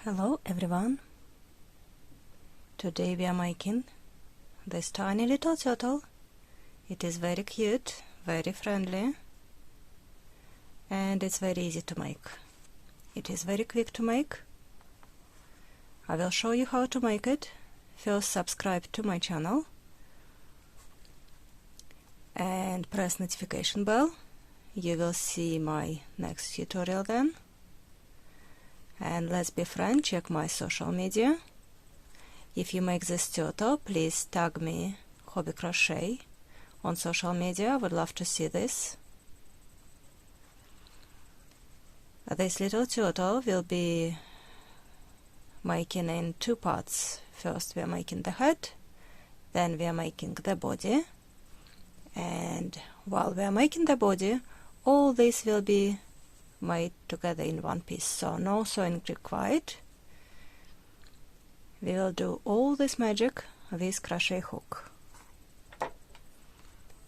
Hello everyone! Today we are making this tiny little turtle. It is very cute, very friendly, and it's very easy to make. It is very quick to make. I will show you how to make it. First, subscribe to my channel and press notification bell. You will see my next tutorial then. And let's be friends, check my social media. If you make this turtle, please tag me Hobbi Crochet on social media. I would love to see this. This little turtle will be making in two parts. First we are making the head, then we are making the body, and while we are making the body, all this will be made together in one piece, so no sewing required. We will do all this magic with crochet hook,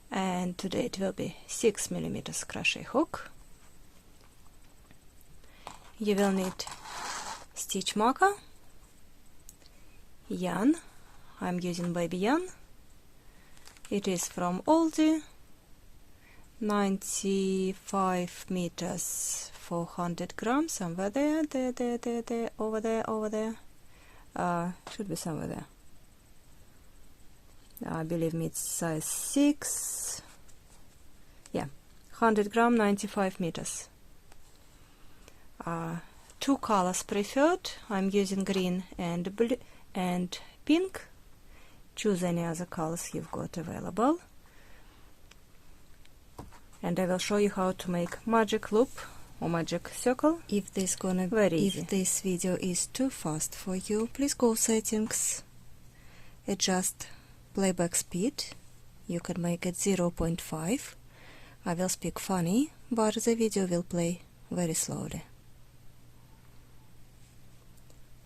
and today it will be 6mm crochet hook. You will need stitch marker, yarn. I'm using baby yarn. It is from Aldi, 95 meters, 400 grams, somewhere there, over there. Should be somewhere there. I believe it's size 6. Yeah, 100 gram, 95 meters. Two colors preferred. I'm using green and blue and pink. Choose any other colors you've got available. And I will show you how to make magic loop or magic circle. If this video is too fast for you, please go settings, adjust playback speed. You can make it 0.5. I will speak funny, but the video will play very slowly.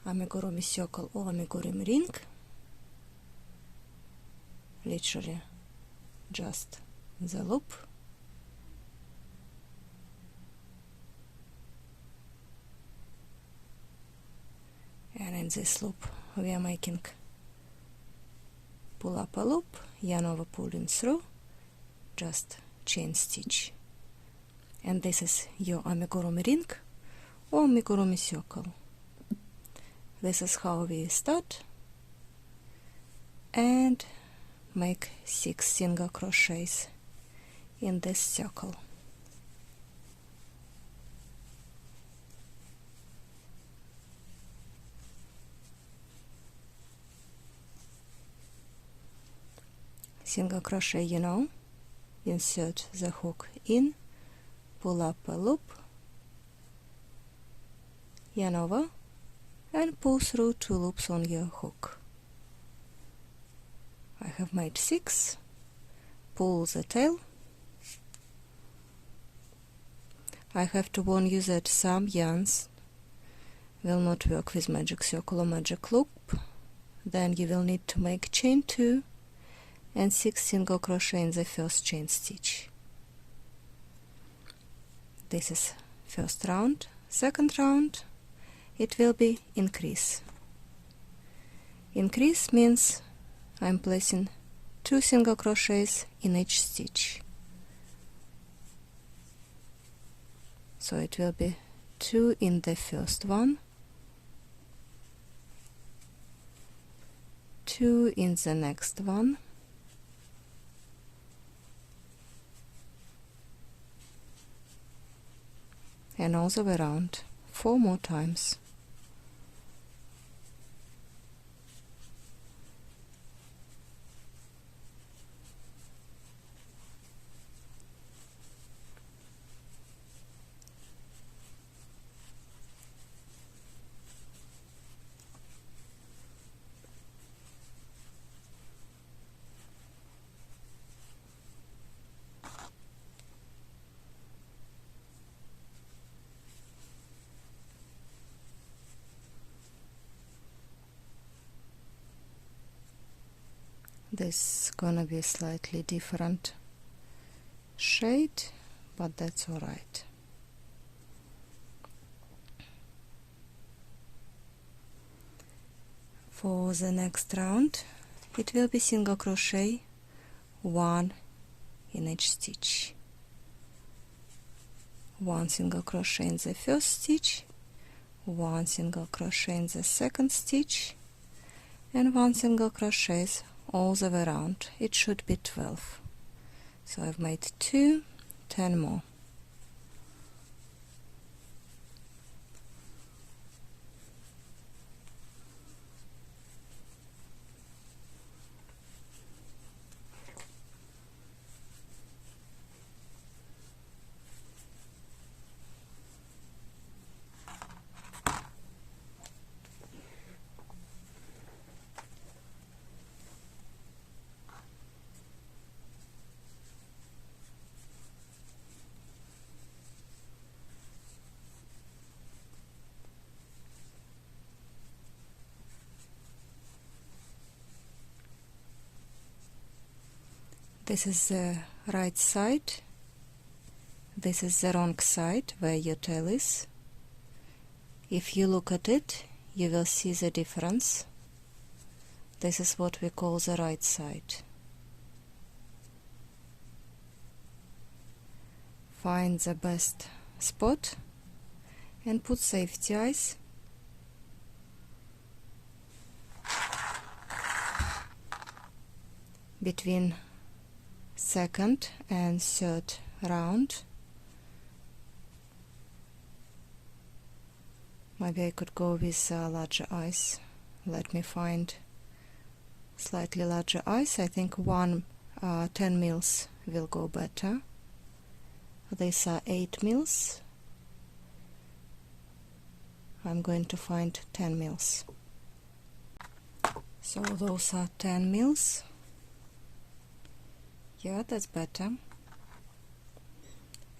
Amigurumi circle or amigurumi ring. Literally just the loop. And in this loop we are making pull up a loop, yarn over pulling through, just chain stitch. And this is your amigurumi ring or amigurumi circle. This is how we start and make 6 single crochets in this circle. Single crochet, you know, insert the hook in, pull up a loop, yarn over, and pull through 2 loops on your hook. I have made 6. Pull the tail. I have to warn you that some yarns will not work with magic circle or magic loop. Then you will need to make chain 2 and 6 single crochet in the first chain stitch. This is first round. Second round it will be increase. Increase means I'm placing 2 single crochets in each stitch. So it will be 2 in the first one, 2 in the next one, and all the way around 4 more times. This is gonna be a slightly different shade, but that's alright. For the next round it will be single crochet 1 in each stitch. 1 single crochet in the first stitch, 1 single crochet in the second stitch, and 1 single crochet all the way around. It should be 12. So I've made 2, 10 more. This is the right side, this is the wrong side where your tail is. If you look at it, you will see the difference. This is what we call the right side. Find the best spot and put safety eyes. Between second and third round. Maybe I could go with larger eyes. Let me find slightly larger eyes. I think 10 mils will go better. These are 8 mils. I'm going to find 10 mils. So those are 10 mils. Yeah, that's better.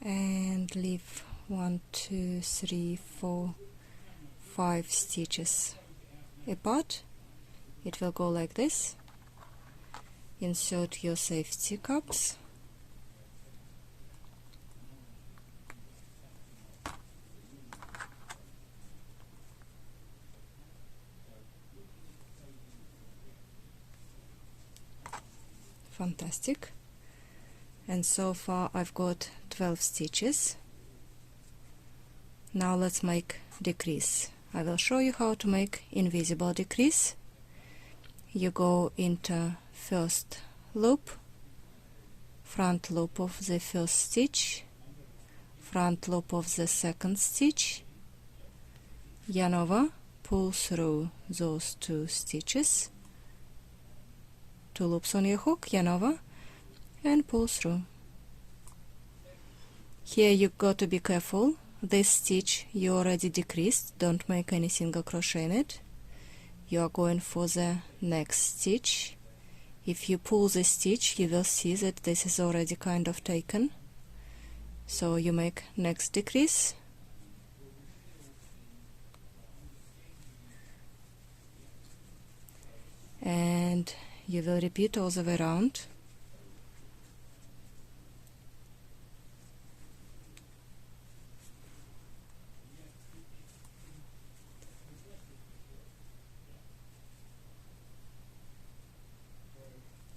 And leave 1, 2, 3, 4, 5 stitches apart. It will go like this. Insert your safety cups. Fantastic. And so far I've got 12 stitches. Now let's make decrease. I will show you how to make invisible decrease. You go into first loop, front loop of the first stitch, front loop of the second stitch, yarn over, pull through those 2 stitches, 2 loops on your hook, yarn over, and pull through. Here you've got to be careful. This stitch you already decreased, don't make any single crochet in it. You are going for the next stitch. If you pull the stitch, you will see that this is already kind of taken. So you make next decrease. And you will repeat all the way around.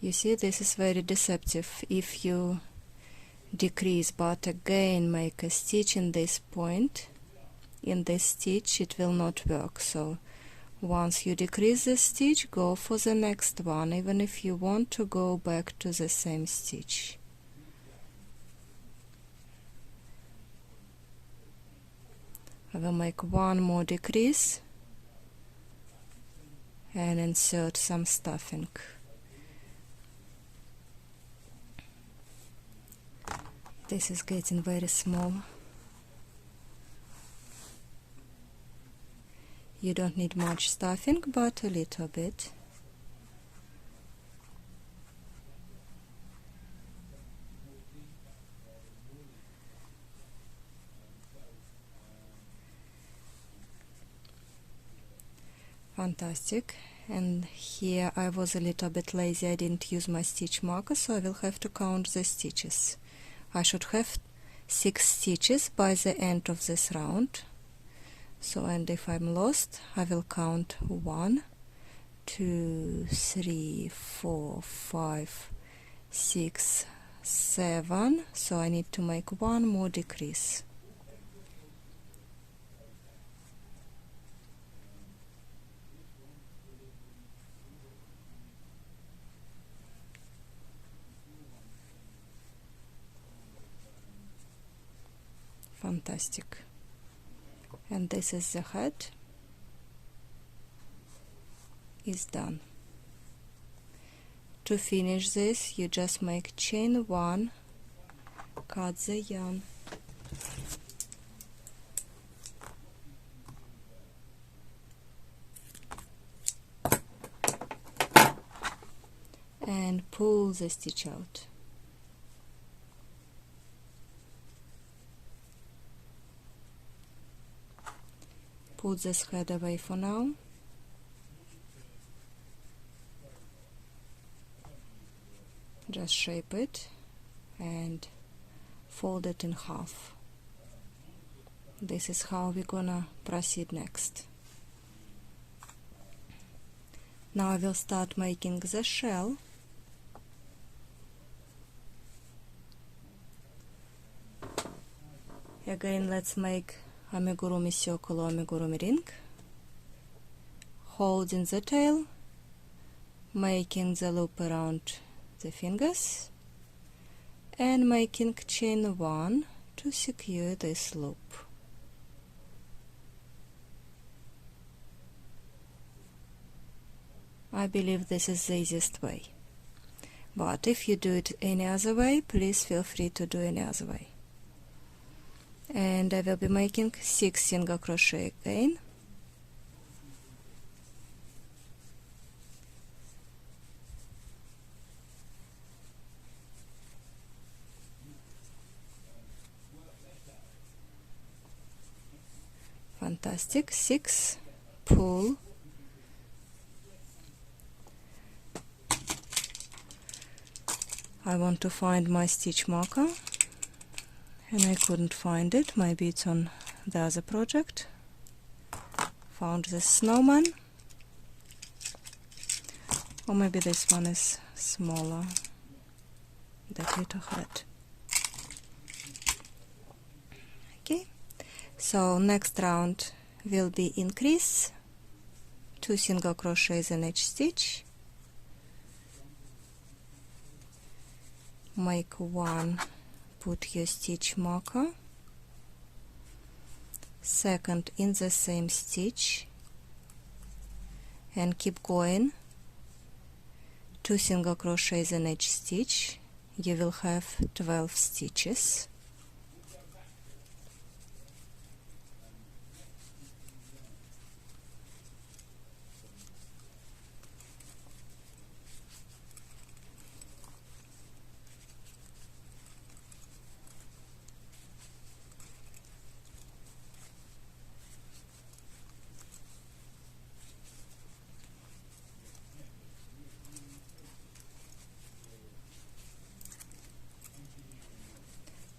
You see, this is very deceptive. If you decrease but again make a stitch in this point, in this stitch, it will not work. So once you decrease the stitch, go for the next one, even if you want to go back to the same stitch. I will make one more decrease and insert some stuffing. This is getting very small. You don't need much stuffing, but a little bit. Fantastic. And here I was a little bit lazy, I didn't use my stitch marker, so I will have to count the stitches. I should have 6 stitches by the end of this round. So, and if I'm lost, I will count 1, 2, 3, 4, 5, 6, 7. So I need to make one more decrease. Fantastic. And this is the head. Is done. To finish this, you just make chain 1, cut the yarn, and pull the stitch out. Put this head away for now. Just shape it and fold it in half. This is how we're gonna proceed next. Now I will start making the shell. Again, let's make amigurumi circle or amigurumi ring, holding the tail, making the loop around the fingers, and making chain 1 to secure this loop. I believe this is the easiest way, but if you do it any other way, please feel free to do any other way. And I will be making 6 single crochet again. Fantastic. 6, pull, I want to find my stitch marker and I couldn't find it. Maybe it's on the other project. Found the snowman, or maybe this one is smaller, that little head. Okay, so next round will be increase, 2 single crochets in each stitch, make 1, put your stitch marker, second in the same stitch, and keep going, 2 single crochets in each stitch. You will have 12 stitches.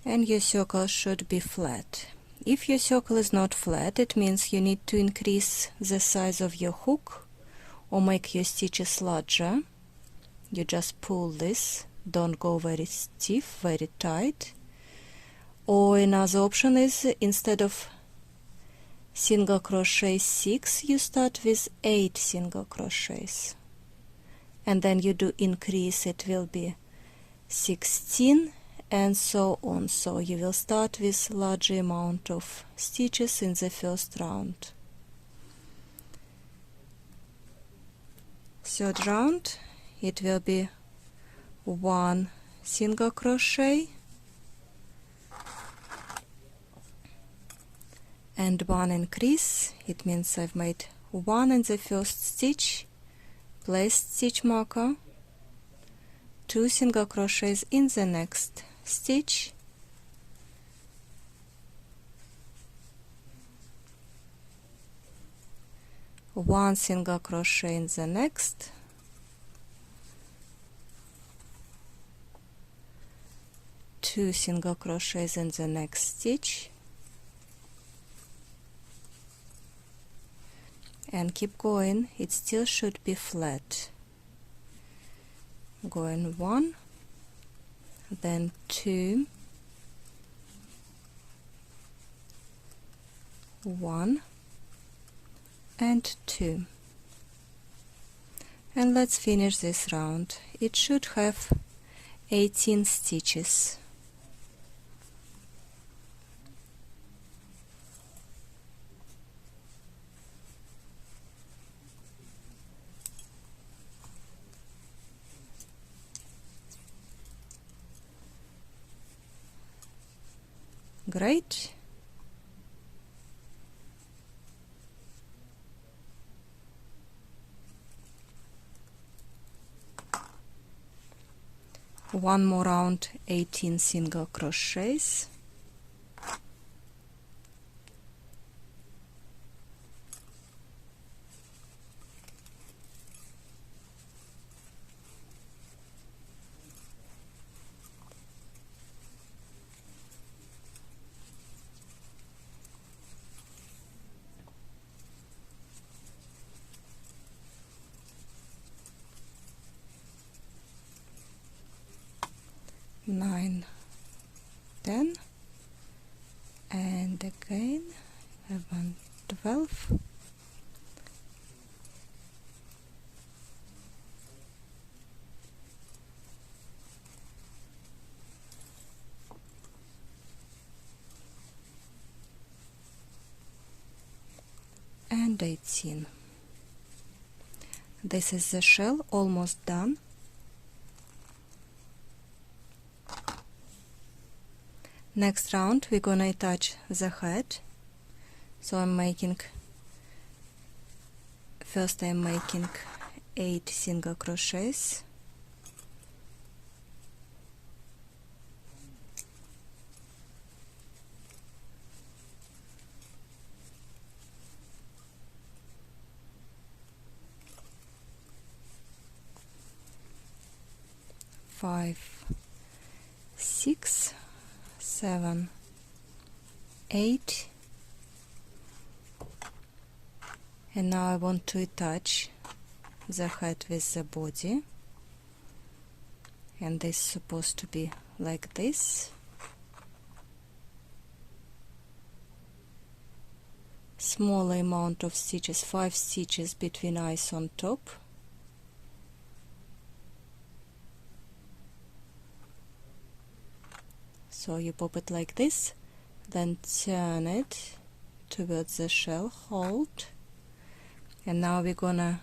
And your circle should be flat. If your circle is not flat, it means you need to increase the size of your hook or make your stitches larger. You just pull this, don't go very stiff, very tight. Or another option is, instead of single crochet 6, you start with 8 single crochets. And then you do increase, it will be 16 and so on. So you will start with larger amount of stitches in the first round. Third round, it will be 1 single crochet and 1 increase. It means I've made 1 in the first stitch, place stitch marker, 2 single crochets in the next stitch, one single crochet in the next, two single crochets in the next stitch, and keep going. It still should be flat. Going 1, then 2, 1 and 2. And let's finish this round. It should have 18 stitches. Great. One more round, 18 single crochets. Nine, 10, and again 11, 12, and 18. This is the shell, almost done. Next round we're gonna attach the head, so I'm making 8 single crochets, five, 6, 7, 8, and now I want to attach the head with the body, and this is supposed to be like this. Smaller amount of stitches, 5 stitches between eyes on top. So you pop it like this, then turn it towards the shell, hold, and now we're gonna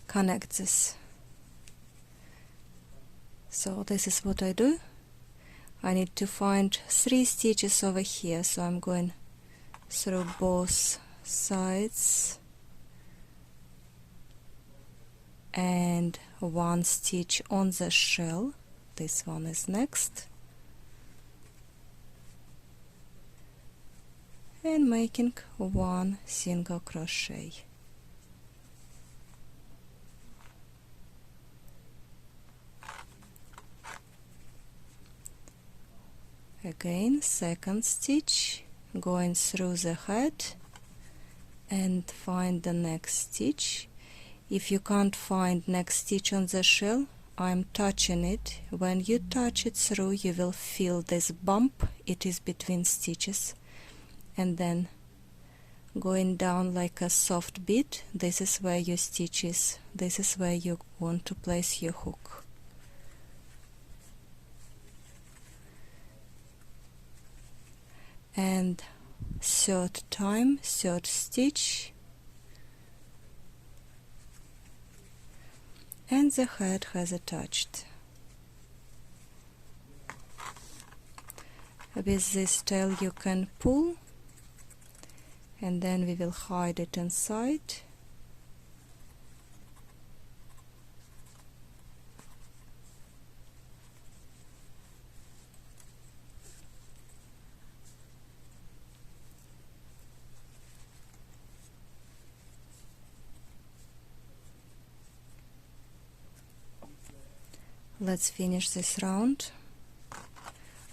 connect this. So this is what I do. I need to find 3 stitches over here, so I'm going through both sides and 1 stitch on the shell. This one is next, and making 1 single crochet. Again, second stitch, going through the head and find the next stitch. If you can't find next stitch on the shell, I'm touching it. When you touch it through, you will feel this bump. It is between stitches, and then going down like a soft bead. This is where your stitch is. This is where you want to place your hook. And third time, third stitch, and the head has attached. With this tail you can pull, and then we will hide it inside. Let's finish this round.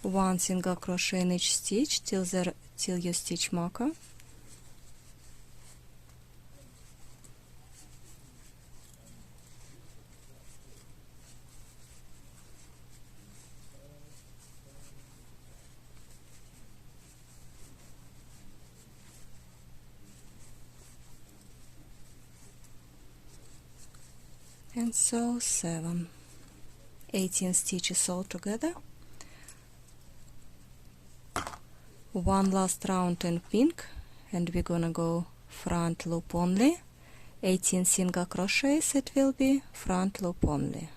1 single crochet in each stitch till your stitch marker. And so 18 stitches all together. One last round in pink, and we're gonna go front loop only. 18 single crochets, it will be front loop only.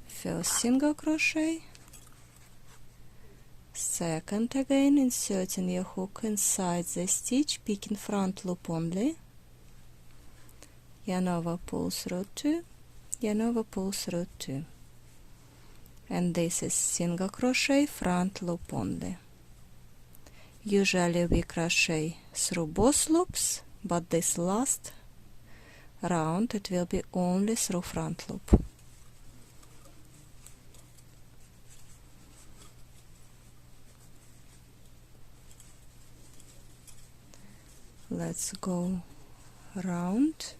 First single crochet, second again, inserting your hook inside the stitch, picking front loop only, yarn over, pull through 2, yarn over, pull through 2, and this is single crochet, front loop only. Usually we crochet through both loops, but this last round it will be only through front loop. Let's go round.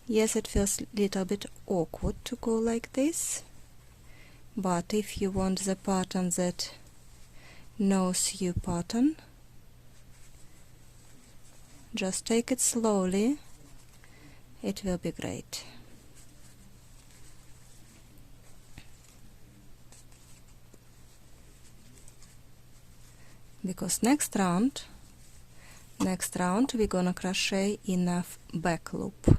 Yes, it feels a little bit awkward to go like this, but if you want the pattern that knows you pattern, just take it slowly, it will be great. Because next round we're gonna crochet in a back loop,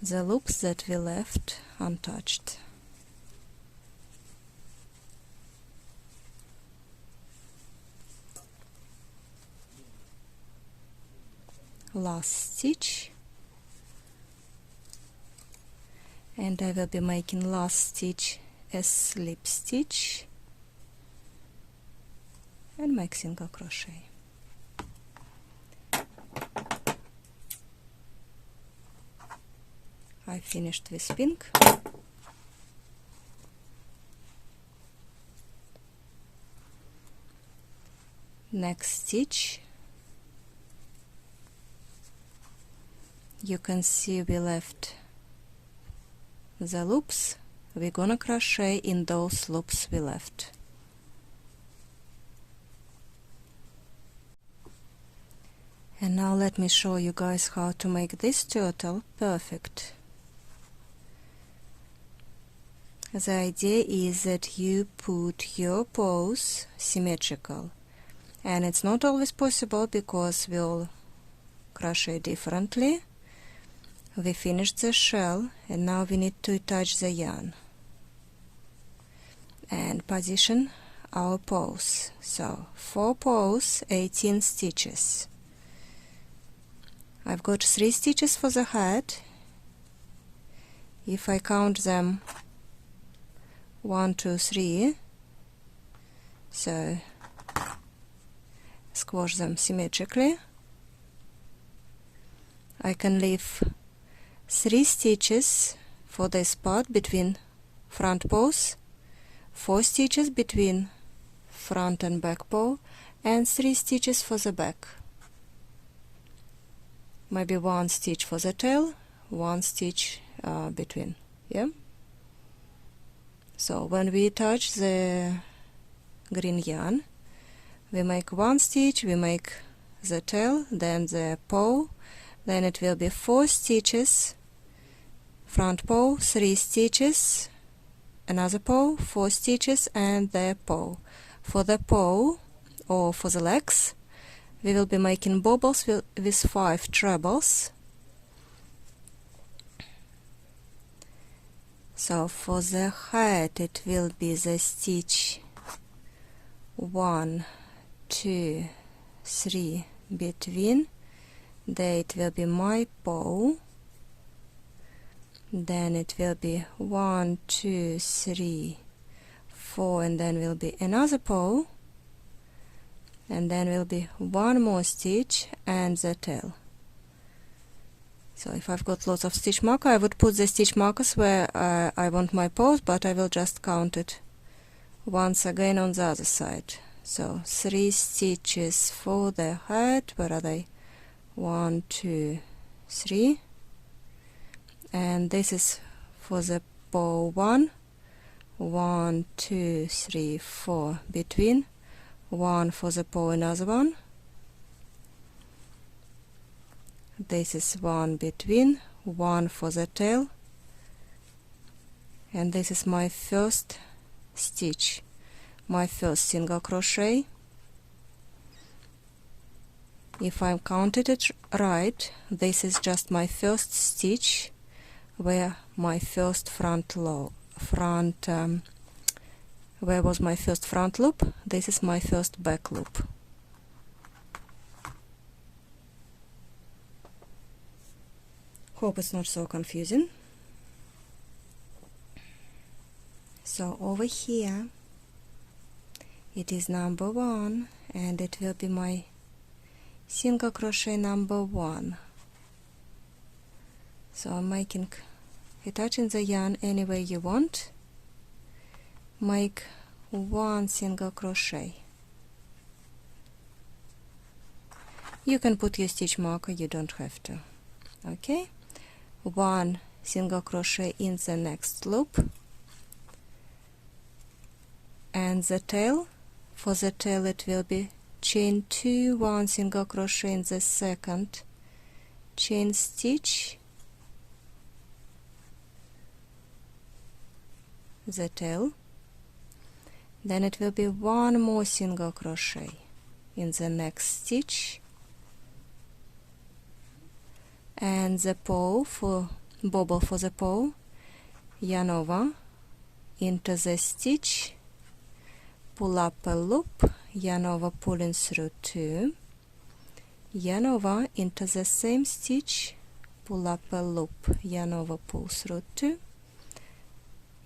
the loops that we left untouched. Last stitch, and I will be making last stitch a slip stitch and make single crochet. I finished with pink. Next stitch, you can see we left the loops. We're gonna crochet in those loops we left. And now let me show you guys how to make this turtle perfect. The idea is that you put your paws symmetrical, and it's not always possible because we'll crochet differently. We finished the shell and now we need to attach the yarn and position our paws. So 4 paws, 18 stitches. I've got 3 stitches for the head. If I count them 1, 2, 3, so squash them symmetrically, I can leave 3 stitches for this part between front paws, 4 stitches between front and back paw, and 3 stitches for the back. Maybe 1 stitch for the tail, 1 stitch between, yeah? So when we attach the green yarn, we make 1 stitch, we make the tail, then the paw, then it will be 4 stitches, front paw, 3 stitches, another paw, 4 stitches, and the paw. For the paw, or for the legs, we will be making bobbles with 5 trebles. So for the head it will be the stitch 1, 2, 3 between, then it will be my paw, then it will be 1, 2, 3, 4, and then will be another paw, and then will be one more stitch and the tail. So if I've got lots of stitch marker, I would put the stitch markers where I want my pose, but I will just count it once again on the other side. So 3 stitches for the head. Where are they? 1, 2, 3. And this is for the bow 1. 1, 2, 3, 4 between. 1 for the bow, another one. This is 1 between, 1 for the tail, and this is my first stitch, my first single crochet. If I counted it right, this is just my first stitch where my first where was my first front loop. This is my first back loop. Hope it's not so confusing. So over here it is number 1, and it will be my single crochet number 1. So I'm making, attaching the yarn any way you want. Make 1 single crochet. You can put your stitch marker, you don't have to. Okay, 1 single crochet in the next loop, and the tail, for the tail it will be chain 2, 1 single crochet in the second chain stitch, the tail, then it will be 1 more single crochet in the next stitch, and the bow for bobble for the bow, yarn over into the stitch, pull up a loop, yarn over pulling through 2, yarn over into the same stitch, pull up a loop, yarn over, pull through 2,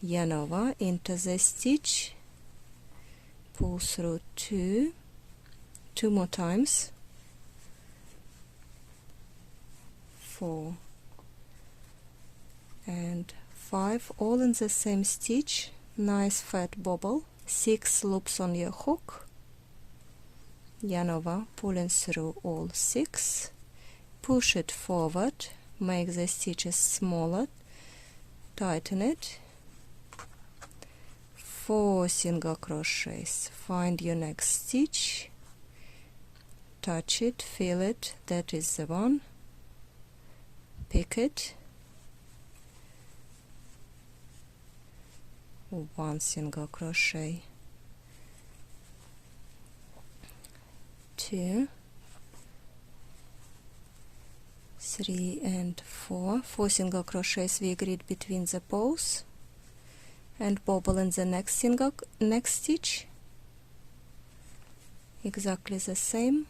yarn over into the stitch, pull through 2, 2 more times, 4 and 5, all in the same stitch, nice fat bobble, 6 loops on your hook, yarn over, pulling through all 6, push it forward, make the stitches smaller, tighten it, 4 single crochets, find your next stitch, touch it, feel it, that is the one, pick it, 1 single crochet, 2, 3 and 4, 4 single crochets we agreed between the bows, and bobble in the next stitch, exactly the same,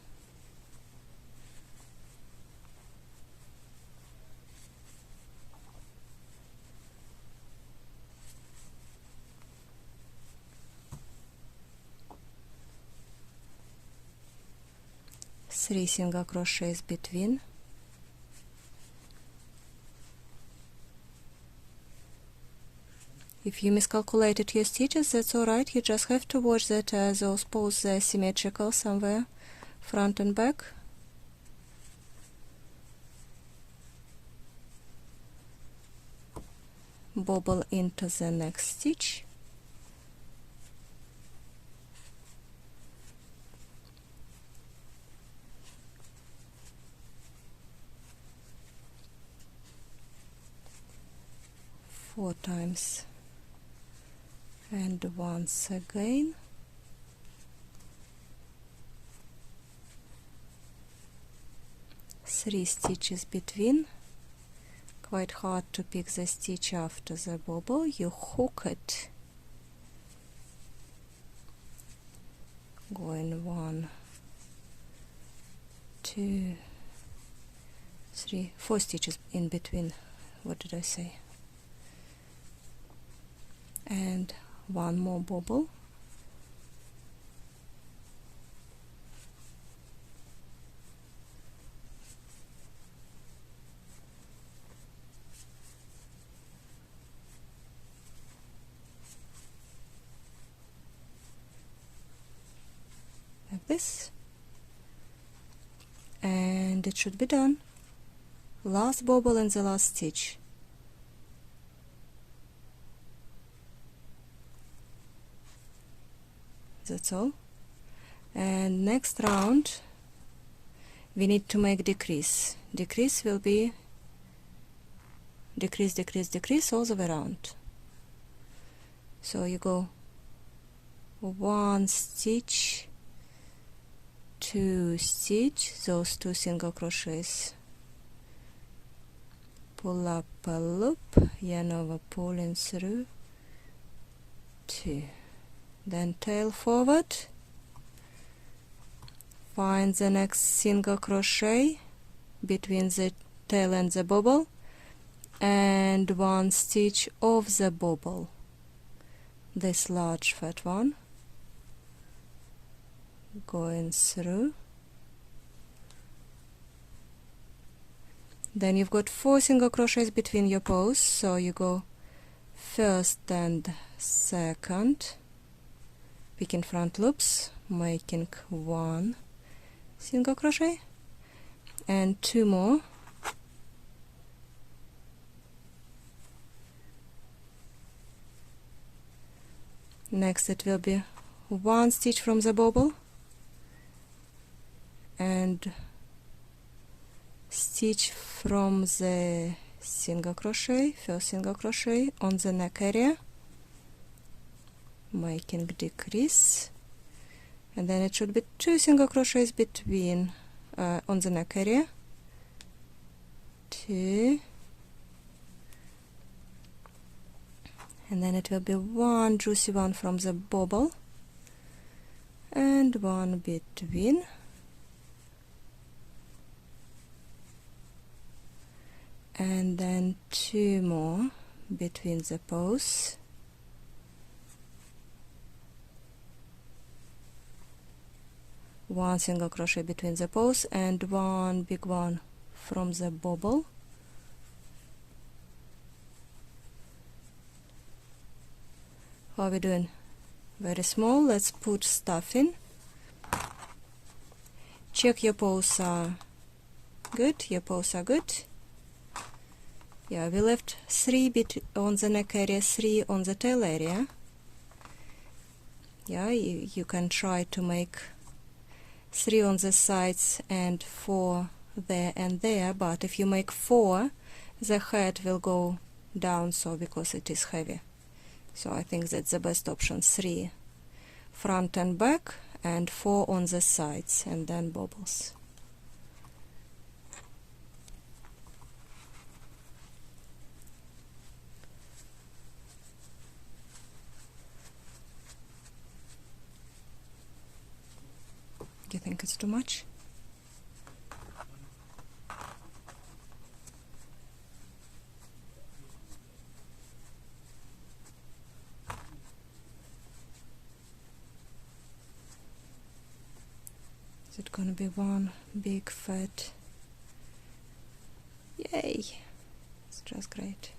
three single crochets between, if you miscalculated your stitches, that's alright, you just have to watch that those posts are symmetrical somewhere, front and back. Bobble into the next stitch, four times, and once again, three stitches between. Quite hard to pick the stitch after the bobble, you hook it, going 1, 2, 3, 4 stitches in between, what did I say, and one more bobble, this, and it should be done. Last bobble and the last stitch. That's all. And next round we need to make decrease. Decrease will be decrease, decrease, decrease all the way around. So you go 1 stitch, 2 stitch, those 2 single crochets, pull up a loop, yarn over, pulling through 2, then tail forward, find the next single crochet between the tail and the bobble, and 1 stitch of the bobble, this large fat one, going through. Then you've got 4 single crochets between your bows, so you go first and second, picking front loops, making 1 single crochet and 2 more, next it will be 1 stitch from the bobble and stitch from the single crochet, first single crochet on the neck area, making decrease, and then it should be 2 single crochets between on the neck area, 2, and then it will be 1 juicy one from the bobble and 1 between, and then 2 more between the bows, one single crochet between the bows and 1 big one from the bobble, how are we doing? Very small. Let's put stuff in. Check your bows are good. Your bows are good. Yeah, we left 3 on the neck area, 3 on the tail area. Yeah, you can try to make 3 on the sides and 4 there and there, but if you make 4, the head will go down, so because it is heavy. So I think that's the best option, 3 front and back and 4 on the sides, and then bobbles. Do you think it's too much? Is it gonna be one big fat? Yay! It's just great.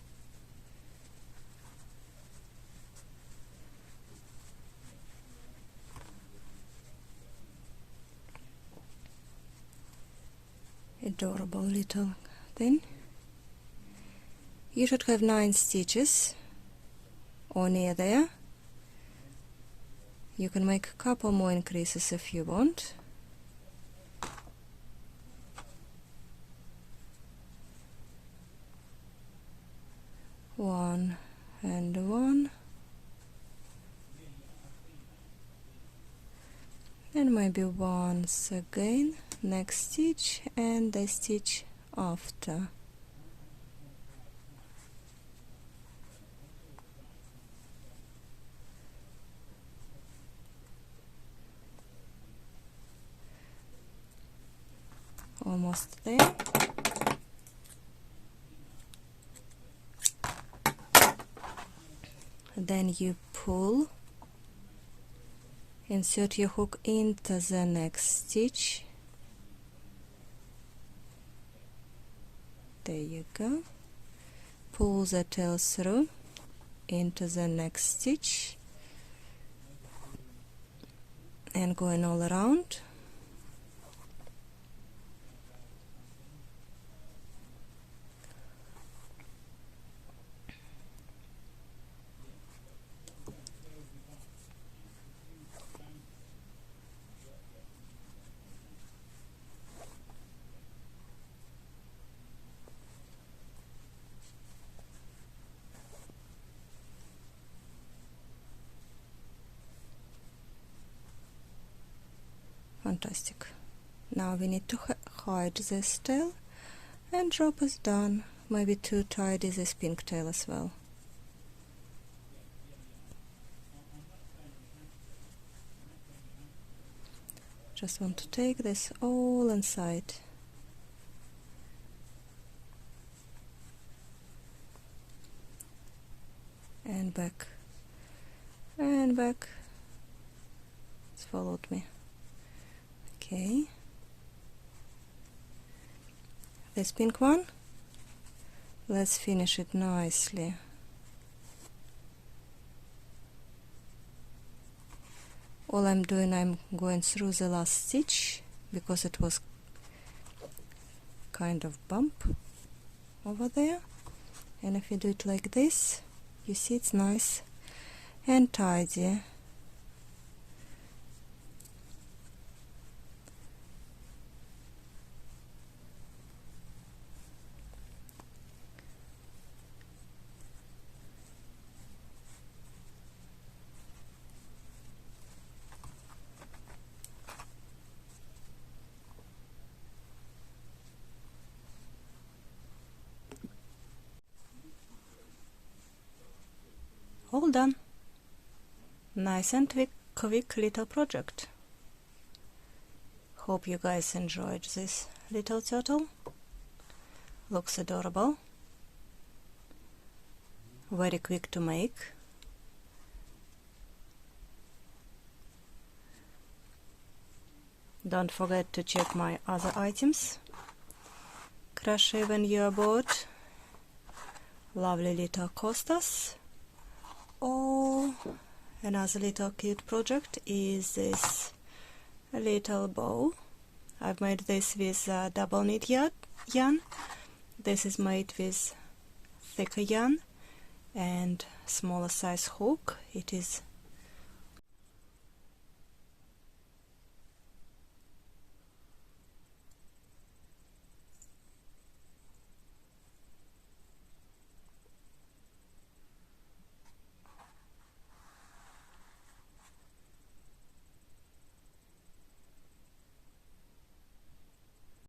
Adorable little thing. You should have 9 stitches or near there. You can make a couple more increases if you want. One and one, and maybe once again, next stitch and the stitch after. Almost there. Then you pull, insert your hook into the next stitch. There you go. Pull the tail through into the next stitch, and going all around. Fantastic. Now we need to hide this tail, and job is done. Maybe to tidy this pink tail as well. Just want to take this all inside. And back. And back. It's followed me. Okay. This pink one, let's finish it nicely. All I'm doing, I'm going through the last stitch because it was kind of bump over there, and if you do it like this, you see it's nice and tidy. All done. Nice and quick little project. Hope you guys enjoyed this little turtle. Looks adorable. Very quick to make. Don't forget to check my other items. Crochet when you are bored. Lovely little coasters. Oh, another little cute project is this little bow. I've made this with double knit yarn. This is made with thicker yarn and smaller size hook. It is